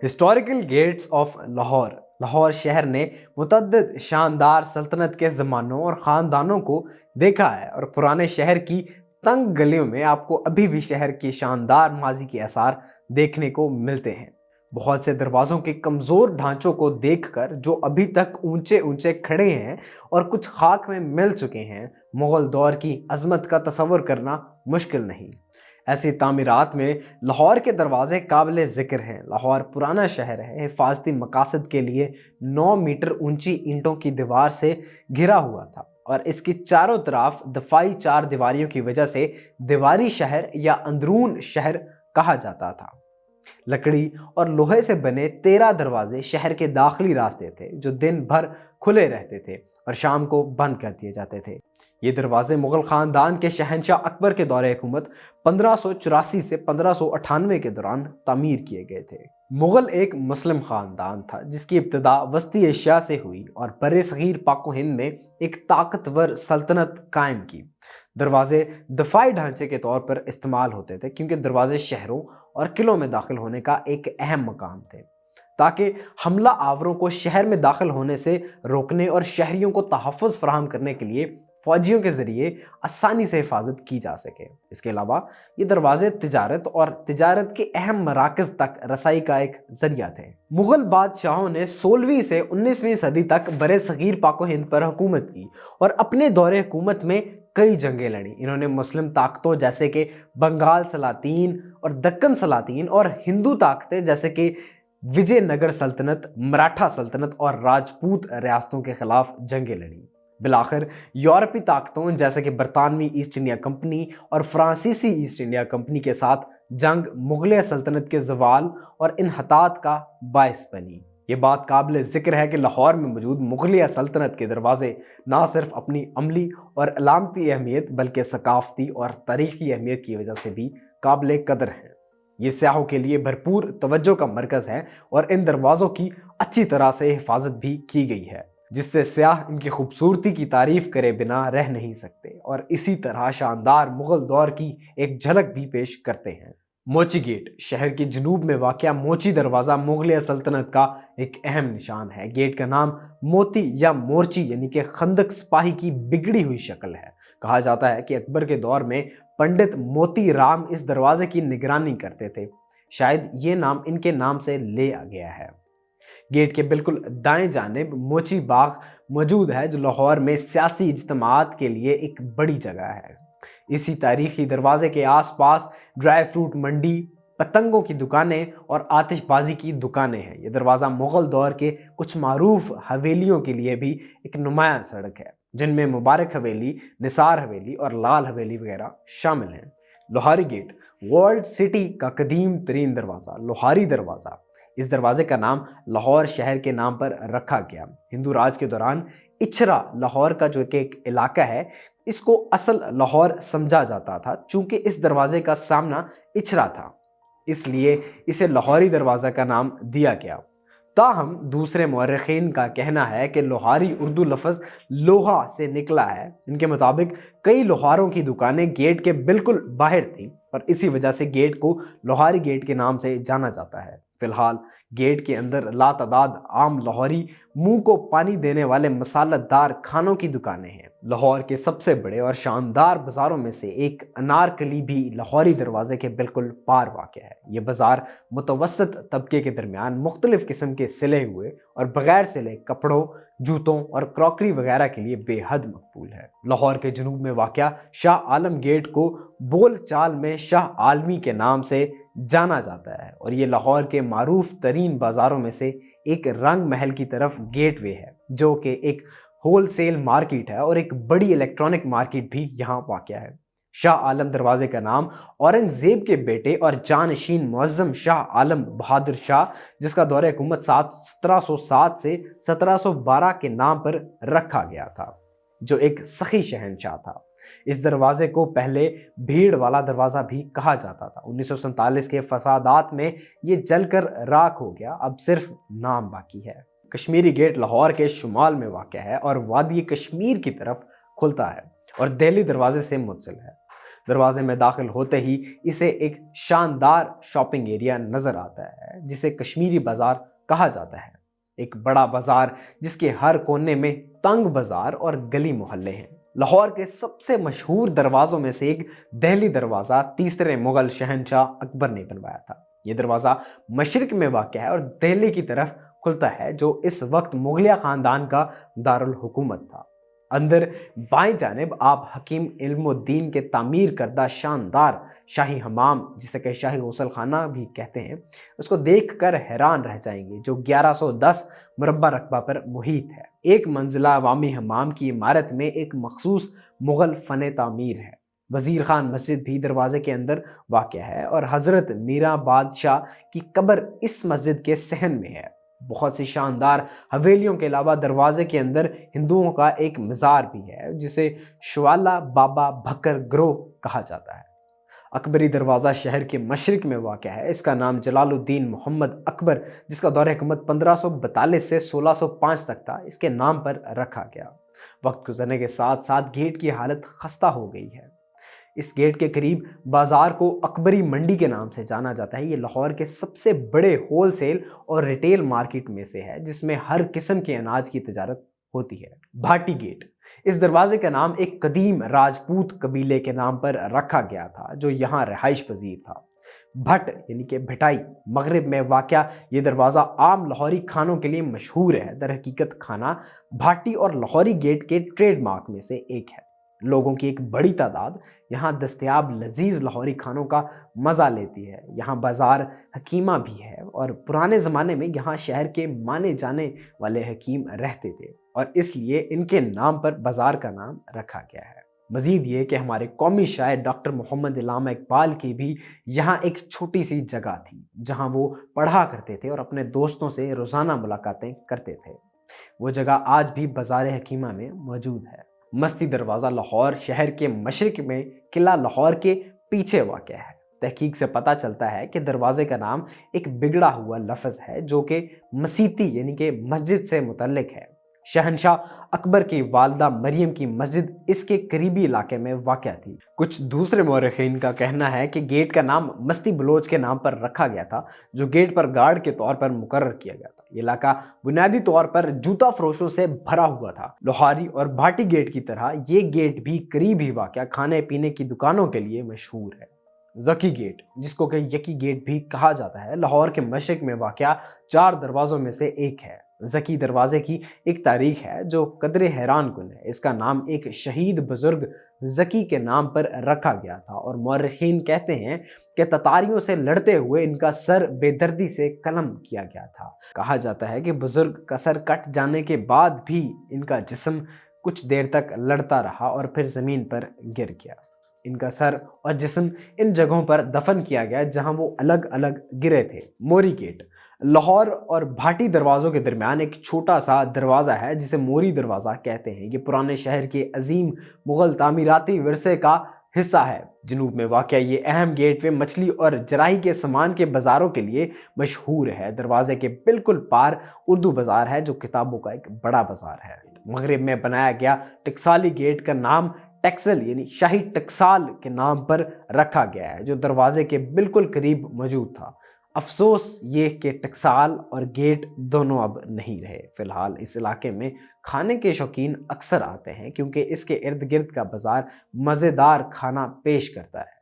Historical gates of Lahore. Lahore शहर ने मुतअद्दिद शानदार सल्तनत के ज़मानों और ख़ानदानों को देखा है और पुराने शहर की तंग गलियों में आपको अभी भी शहर के शानदार माजी के आसार देखने को मिलते हैं। बहुत से दरवाज़ों के कमज़ोर ढांचों को देखकर जो अभी तक ऊंचे ऊंचे खड़े हैं और कुछ खाक में मिल चुके हैं, मुग़ल दौर की अज़मत का तसव्वुर करना मुश्किल नहीं। ऐसी तामीरात में लाहौर के दरवाज़े काबिल ज़िक्र हैं। लाहौर पुराना शहर है, हिफाजती मकासद के लिए 9 मीटर ऊंची ईंटों की दीवार से घिरा हुआ था और इसकी चारों तरफ दफाई चार दीवारियों की वजह से दीवारी शहर या अंदरून शहर कहा जाता था। लकड़ी और लोहे से बने 13 दरवाजे शहर के दाखिली रास्ते थे जो दिन भर खुले रहते थे और शाम को बंद कर दिए जाते थे। ये दरवाजे मुग़ल ख़ानदान के शहंशाह अकबर के दौरे हुकूमत 1584 से 1598 के दौरान तामीर किए गए थे। मुग़ल एक मुस्लिम ख़ानदान था जिसकी इब्तिदा वस्ती एशिया से हुई और बर्र-ए-सग़ीर पाक व हिंद में एक ताकतवर सल्तनत कायम की। दरवाजे दफाई ढांचे के तौर पर इस्तेमाल होते थे क्योंकि दरवाजे शहरों और किलों में दाखिल होने का एक अहम मकाम थे, ताकि हमला आवरों को शहर में दाखिल होने से रोकने और शहरियों को तहफ़्फ़ुज़ फराहम करने के लिए फ़ौजियों के ज़रिए आसानी से हिफाजत की जा सके। इसके अलावा ये दरवाजे तिजारत के अहम मराकज़ तक रसाई का एक ज़रिया थे। मुग़ल बादशाहों ने 16वीं से 19वीं सदी तक बर्र-ए-सग़ीर पाक व हिंद पर हुकूमत की और अपने दौरे हुकूमत में कई जंगें लड़ी। इन्होंने मुस्लिम ताकतों जैसे कि बंगाल सलातीन और दक्कन सलातीन और हिंदू ताकतें जैसे कि विजयनगर सल्तनत, मराठा सल्तनत और राजपूत रियासतों के खिलाफ जंगें लड़ी। बिलाखिर यूरोपीय ताकतों जैसे कि बरतानवी ईस्ट इंडिया कंपनी और फ्रांसीसी ईस्ट इंडिया कंपनी के साथ जंग मुग़लिया सल्तनत के ज़वाल और इन्हतात का बायस बनी। ये बात काबिल ज़िक्र है कि लाहौर में मौजूद मुग़लिया सल्तनत के दरवाजे ना सिर्फ अपनी अमली और अलामती अहमियत बल्कि सकाफ़ती और तारीख़ी अहमियत की वजह से भी काबिल कदर हैं। ये सयाहों के लिए भरपूर तवज्जो का मरकज़ है और इन दरवाज़ों की अच्छी तरह से हिफाजत भी की गई है, जिससे सयाह इनकी खूबसूरती की तारीफ़ करे बिना रह नहीं सकते और इसी तरह शानदार मुग़ल दौर की एक झलक भी पेश करते हैं। मोची गेट शहर के जनूब में वाक़या मोची दरवाज़ा मुग़लिया सल्तनत का एक अहम निशान है। गेट का नाम मोती या मोर्ची यानी कि खंदक सिपाही की बिगड़ी हुई शक्ल है। कहा जाता है कि अकबर के दौर में पंडित मोती राम इस दरवाजे की निगरानी करते थे। शायद ये नाम इनके नाम से ले आ गया है। गेट के बिल्कुल दाएं जानिब मोची बाग मौजूद है जो लाहौर में सियासी इज्तिमात के लिए एक बड़ी जगह है। इसी तारीखी दरवाजे के आसपास ड्राई फ्रूट मंडी, पतंगों की दुकानें और आतिशबाजी की दुकानें हैं। यह दरवाज़ा मुग़ल दौर के कुछ मारूफ हवेलियों के लिए भी एक नुमायां सड़क है, जिनमें मुबारक हवेली, निसार हवेली और लाल हवेली वगैरह शामिल हैं। लोहारी गेट वर्ल्ड सिटी का कदीम तरीन दरवाज़ा लोहारी दरवाज़ा। इस दरवाजे का नाम लाहौर शहर के नाम पर रखा गया। हिंदू राज के दौरान इछरा लाहौर का जो कि एक इलाका है, इसको असल लाहौर समझा जाता था। चूंकि इस दरवाजे का सामना इछरा था, इसलिए इसे लाहौरी दरवाज़ा का नाम दिया गया। ताहम दूसरे मौरख़ीन का कहना है कि लोहारी उर्दू लफ्ज़ लोहा से निकला है। इनके मुताबिक कई लोहारों की दुकानें गेट के बिल्कुल बाहर थीं और इसी वजह से गेट को लोहारी गेट के नाम से जाना जाता है। फिलहाल गेट के अंदर लातादाद आम लाहौरी मुंह को पानी देने वाले मसालेदार खानों की दुकानें हैं। लाहौर के सबसे बड़े और शानदार बाज़ारों में से एक अनारकली भी लाहौरी दरवाजे के बिल्कुल पार वाक़या है। ये बाज़ार मुतवस्सत तबके के दरमियान मुख्तलिफ़ किस्म के सिले हुए और बग़ैर सिले कपड़ों, जूतों और क्रॉकरी वगैरह के लिए बेहद मकबूल है। लाहौर के जनूब में वाक़या शाह आलम गेट को बोल चाल में शाह आलमी के नाम से जाना जाता है और ये लाहौर के मारूफ तरीन बाज़ारों में से एक रंग महल की तरफ गेटवे है, जो कि एक होलसेल मार्केट है और एक बड़ी इलेक्ट्रॉनिक मार्केट भी यहाँ वाक़या है। शाह आलम दरवाजे का नाम औरंगज़ेब के बेटे और जानशीन मुअज़्ज़म शाह आलम बहादुर शाह, जिसका दौरे हुकूमत 1707 से 1712 के नाम पर रखा गया था, जो एक सखी शहंशाह था। इस दरवाजे को पहले भीड़ वाला दरवाज़ा भी कहा जाता था। 1947 के फसादात में ये जलकर राख हो गया, अब सिर्फ नाम बाकी है। कश्मीरी गेट लाहौर के शुमाल में वाक़या है और वादी कश्मीर की तरफ खुलता है और दिल्ली दरवाजे से मुत्तसिल है। दरवाजे में दाखिल होते ही इसे एक शानदार शॉपिंग एरिया नजर आता है जिसे कश्मीरी बाजार कहा जाता है। एक बड़ा बाजार जिसके हर कोने में तंग बाजार और गली मोहल्ले हैं। लाहौर के सबसे मशहूर दरवाजों में से एक दिल्ली दरवाज़ा तीसरे मुगल शहंशाह अकबर ने बनवाया था। ये दरवाज़ा मशरिक में वाक़ है और दिल्ली की तरफ खुलता है, जो इस वक्त मुगलिया ख़ानदान का दारुल हुकूमत था। अंदर बाएं जानिब आप हकीम इल्मुद्दीन के तामीर करदा शानदार शाही हमाम, जिसे कि शाही गुसल खाना भी कहते हैं, उसको देखकर हैरान रह जाएंगे, जो 1110 मुरब्बा रकबा पर मुहित है। एक मंजिला अवामी हमाम की इमारत में एक मखसूस मुग़ल फ़न तामीर है। वज़ीर खान मस्जिद भी दरवाजे के अंदर वाक़ है और हज़रत मीरा बादशाह की कब्र इस मस्जिद के सहन में है। बहुत सी शानदार हवेलियों के अलावा दरवाजे के अंदर हिंदुओं का एक मज़ार भी है जिसे शवाला बाबा भक्कर ग्रोह कहा जाता है। अकबरी दरवाज़ा शहर के मशरिक में वाक़ है। इसका नाम जलालुद्दीन मोहम्मद अकबर, जिसका दौर हुकूमत 1542 से 1605 तक था, इसके नाम पर रखा गया। वक्त गुजरने के साथ साथ गेट की हालत खस्ता हो गई है। इस गेट के करीब बाज़ार को अकबरी मंडी के नाम से जाना जाता है। ये लाहौर के सबसे बड़े होलसेल और रिटेल मार्केट में से है, जिसमें हर किस्म के अनाज की तजारत होती है। भाटी गेट, इस दरवाजे का नाम एक कदीम राजपूत कबीले के नाम पर रखा गया था जो यहाँ रहाइश पजीर था। भट यानी कि भटाई मगरिब में वाक़या ये दरवाज़ा आम लाहौरी खानों के लिए मशहूर है। दर हकीकत खाना भाटी और लाहौरी गेट के ट्रेडमार्क में से एक है। लोगों की एक बड़ी तादाद यहाँ दस्तयाब लजीज लाहौरी खानों का मज़ा लेती है। यहाँ बाज़ार हकीमा भी है और पुराने ज़माने में यहाँ शहर के माने जाने वाले हकीम रहते थे और इसलिए इनके नाम पर बाज़ार का नाम रखा गया है। मज़ीद ये कि हमारे कौमी शायर डॉक्टर मोहम्मद इल्लामा इकबाल की भी यहाँ एक छोटी सी जगह थी जहाँ वो पढ़ा करते थे और अपने दोस्तों से रोज़ाना मुलाकातें करते थे। वो जगह आज भी बाज़ार हकीमा में मौजूद है। मस्ती दरवाज़ा लाहौर शहर के मशरिक में किला लाहौर के पीछे वाक़या है। तहकीक से पता चलता है कि दरवाज़े का नाम एक बिगड़ा हुआ लफ्ज़ है जो कि मसीती यानी कि मस्जिद से मुतल्लिक है। शहंशाह अकबर की वालदा मरियम की मस्जिद इसके करीबी इलाके में वाक़या थी। कुछ दूसरे मौरख़ीन का कहना है कि गेट का नाम मस्ती बलोच के नाम पर रखा गया था, जो गेट पर गार्ड के तौर पर मुकर्रर किया गया था। ये इलाका बुनियादी तौर पर जूता फरोशों से भरा हुआ था। लोहारी और भाटी गेट की तरह ये गेट भी करीब ही वाक़या खाने पीने की दुकानों के लिए मशहूर है। ज़की गेट, जिसको कि यकी गेट भी कहा जाता है, लाहौर के मशरिक में वाक़या 4 दरवाज़ों में से एक है। ज़की दरवाज़े की एक तारीख है जो कदरे हैरान कुन है। इसका नाम एक शहीद बुजुर्ग ज़की के नाम पर रखा गया था और मौरख़ीन कहते हैं कि ततारियों से लड़ते हुए इनका सर बेदर्दी से कलम किया गया था। कहा जाता है कि बुजुर्ग का सर कट जाने के बाद भी इनका जिस्म कुछ देर तक लड़ता रहा और फिर ज़मीन पर गिर गया। इनका सर और जिस्म इन जगहों पर दफन किया गया जहां वो अलग अलग गिरे थे। मोरी गेट, लाहौर और भाटी दरवाज़ों के दरमियान एक छोटा सा दरवाज़ा है जिसे मोरी दरवाज़ा कहते हैं। ये पुराने शहर के अजीम मुग़ल तामीराती विरसे का हिस्सा है। जनूब में वाक़या ये अहम गेटवे मछली और जराही के सामान के बाज़ारों के लिए मशहूर है। दरवाजे के बिल्कुल पार उर्दू बाज़ार है जो किताबों का एक बड़ा बाज़ार है। मगरिब में बनाया गया टकसाली गेट का नाम टक्सल यानी शाही टकसाल के नाम पर रखा गया है, जो दरवाजे के बिल्कुल करीब मौजूद था। अफसोस ये कि टकसाल और गेट दोनों अब नहीं रहे। फ़िलहाल इस इलाके में खाने के शौकीन अक्सर आते हैं क्योंकि इसके इर्द गिर्द का बाज़ार मज़ेदार खाना पेश करता है।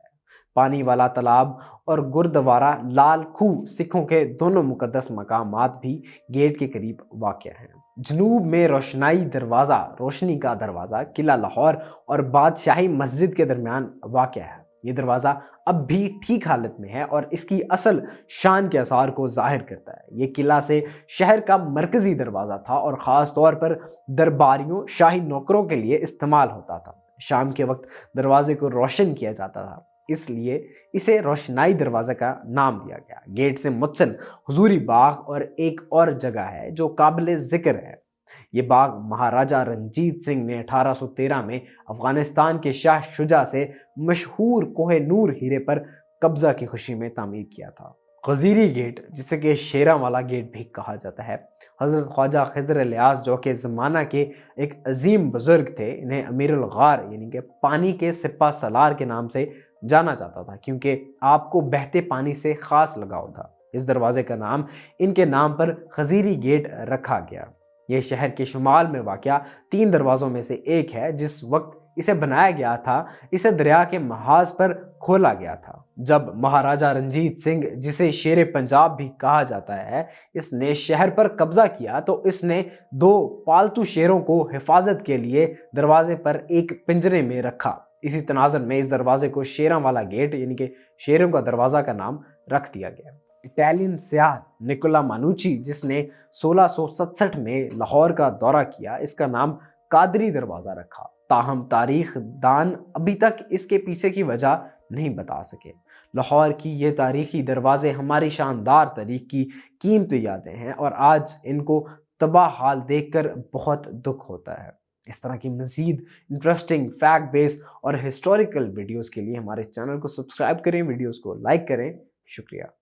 पानी वाला तालाब और गुरुद्वारा लाल खूह सिखों के दोनों मुकद्दस मकामात भी गेट के करीब वाक़या हैं। जनूब में रोशनाई दरवाज़ा, रोशनी का दरवाज़ा, किला लाहौर और बादशाही मस्जिद के दरमियान वाक़या है। ये दरवाज़ा अब भी ठीक हालत में है और इसकी असल शान के आसार को ज़ाहिर करता है। ये किला से शहर का मरकज़ी दरवाज़ा था और ख़ास तौर पर दरबारियों, शाही नौकरों के लिए इस्तेमाल होता था। शाम के वक्त दरवाजे को रोशन किया जाता था, इसलिए इसे रोशनाई दरवाज़ा का नाम दिया गया। गेट से मुत्सन हुजूरी बाग और एक और जगह है जो काबिल ज़िक्र है। ये बाग महाराजा रंजीत सिंह ने 1813 में अफ़गानिस्तान के शाह शुजा से मशहूर कोह नूर हीरे पर कब्ज़ा की खुशी में तामीर किया था। खजीरी गेट, जिसे कि शेरा वाला गेट भी कहा जाता है। हज़रत ख्वाजा खिज़र इलियास जो कि ज़माना के एक अजीम बुज़ुर्ग थे, इन्हें अमीरुल गार यानी कि पानी के सिपा सलार के नाम से जाना जाता था, क्योंकि आपको बहते पानी से ख़ास लगाव था। इस दरवाज़े का नाम इनके नाम पर खजीरी गेट रखा गया। ये शहर के शुमाल में वाक़या 3 दरवाज़ों में से एक है। जिस वक्त इसे बनाया गया था, इसे दरिया के महाज पर खोला गया था। जब महाराजा रंजीत सिंह, जिसे शेर पंजाब भी कहा जाता है, इसने शहर पर कब्जा किया तो इसने 2 पालतू शेरों को हिफाजत के लिए दरवाजे पर एक पिंजरे में रखा। इसी तनाज़ुर में इस दरवाजे को शेरों वाला गेट यानी कि शेरों का दरवाज़ा का नाम रख दिया गया। इटालियन सयाह निकोला मानुची, जिसने 1667 में लाहौर का दौरा किया, इसका नाम कादरी दरवाज़ा रखा। ताहम तारीख दान अभी तक इसके पीछे की वजह नहीं बता सके। लाहौर की ये तारीखी दरवाजे हमारी शानदार तारीख की कीमती यादें हैं और आज इनको तबाह हाल देखकर बहुत दुख होता है। इस तरह की मज़ीद इंटरेस्टिंग फैक्ट बेस्ड और हिस्टोरिकल वीडियोस के लिए हमारे चैनल को सब्सक्राइब करें, वीडियोस को लाइक करें। शुक्रिया।